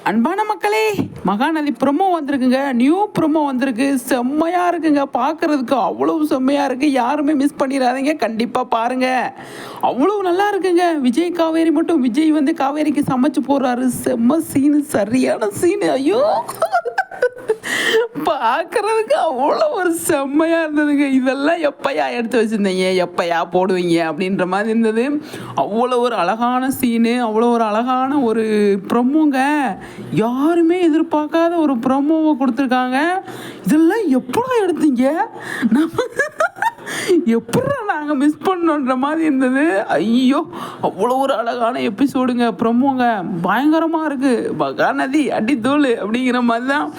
அன்பான மக்களே, மகாநதி ப்ரொமோ வந்திருக்குங்க. நியூ ப்ரொமோ வந்திருக்கு. செம்மையாக இருக்குங்க. பார்க்குறதுக்கு அவ்வளோ செம்மையாக இருக்குது. யாருமே மிஸ் பண்ணிடாதீங்க. கண்டிப்பாக பாருங்கள். அவ்வளோ நல்லா இருக்குங்க. விஜய் காவேரி மட்டும் விஜய் வந்து காவேரிக்கு சமைச்சு போடுறாரு. செம்ம சீனு, சரியான சீனு. ஐயோ, பார்க்குறதுக்கு அவ்வளோ ஒரு செம்மையாக இருந்ததுங்க. இதெல்லாம் எப்பயா எடுத்து வச்சுருந்தீங்க, எப்பயா போடுவீங்க அப்படின்ற மாதிரி இருந்தது. அவ்வளோ ஒரு அழகான சீனு, அவ்வளோ ஒரு அழகான ஒரு ப்ரொமோங்க. யாருமே எதிர்பார்க்காத ஒரு ப்ரொமோவை கொடுத்துருக்காங்க. இதெல்லாம் எப்படா எடுத்தீங்க, நம்ம எப்படா நாங்கள் மிஸ் பண்ணோன்ற மாதிரி இருந்தது. ஐயோ, அவ்வளோ ஒரு அழகான எபிசோடுங்க. ப்ரொமோங்க பயங்கரமாக இருக்குது. மகாநதி அடித்தூள் அப்படிங்கிற மாதிரி தான்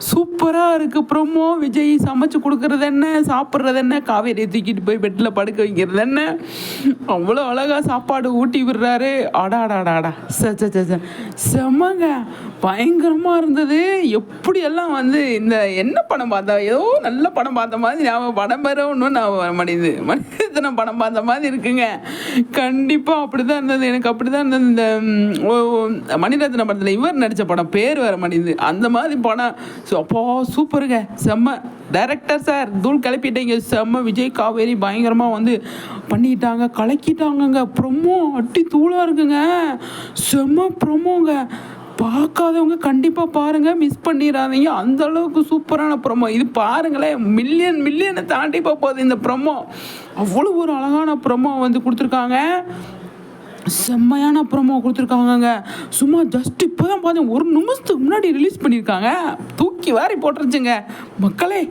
சூப்பராக இருக்குது ப்ரொமோ. விஜய் சமைச்சு கொடுக்குறது என்ன, சாப்பிட்றது என்ன, காவேரியை தூக்கிட்டு போய் பெட்டில் படுக்க வைக்கிறது என்ன, அவ்வளோ அழகாக சாப்பாடு ஊட்டி விடுறாரு. ஆடாடாடாடா செம்மங்க, பயங்கரமாக இருந்தது. எப்படியெல்லாம் வந்து இந்த என்ன படம் பார்த்தா, ஏதோ நல்ல படம் பார்த்த மாதிரி ஞாபகம், படம் பெறணும் நான் மனிதனை படம் பார்த்த மாதிரி இருக்குங்க. கண்டிப்பாக அப்படி தான் இருந்தது. எனக்கு அப்படி தான் இருந்தது. இந்த மணிரத்ன படத்தில் இவர் நடித்த படம் பேர் வேறு மனிது, அந்த மாதிரி படம். அப்போ சூப்பருங்க, செம்ம. டைரக்டர் சார் தூள் கிளப்பிட்டீங்க. செம்ம. விஜய் காவேரி பயங்கரமாக வந்து பண்ணிட்டாங்க, கலக்கிட்டாங்கங்க. ப்ரொமோ அட்டி தூளாக இருக்குங்க. செம்ம ப்ரொமோங்க. பார்க்காதவங்க கண்டிப்பாக பாருங்கள், மிஸ் பண்ணிடாதீங்க. அந்த அளவுக்கு சூப்பரான ப்ரொமோ இது. பாருங்களேன், மில்லியனை தாண்டி போகுது இந்த ப்ரொமோ. அவ்வளோ ஒரு அழகான ப்ரொமோ வந்து கொடுத்துருக்காங்க. செம்மையான ப்ரொமோ கொடுத்துருக்காங்கங்க. சும்மா ஜஸ்ட் இப்போ தான் பார்த்தேன், ஒரு நிமிஷத்துக்கு முன்னாடி ரிலீஸ் பண்ணியிருக்காங்க. தூக்கி வாரி போட்டுருச்சுங்க மக்களே.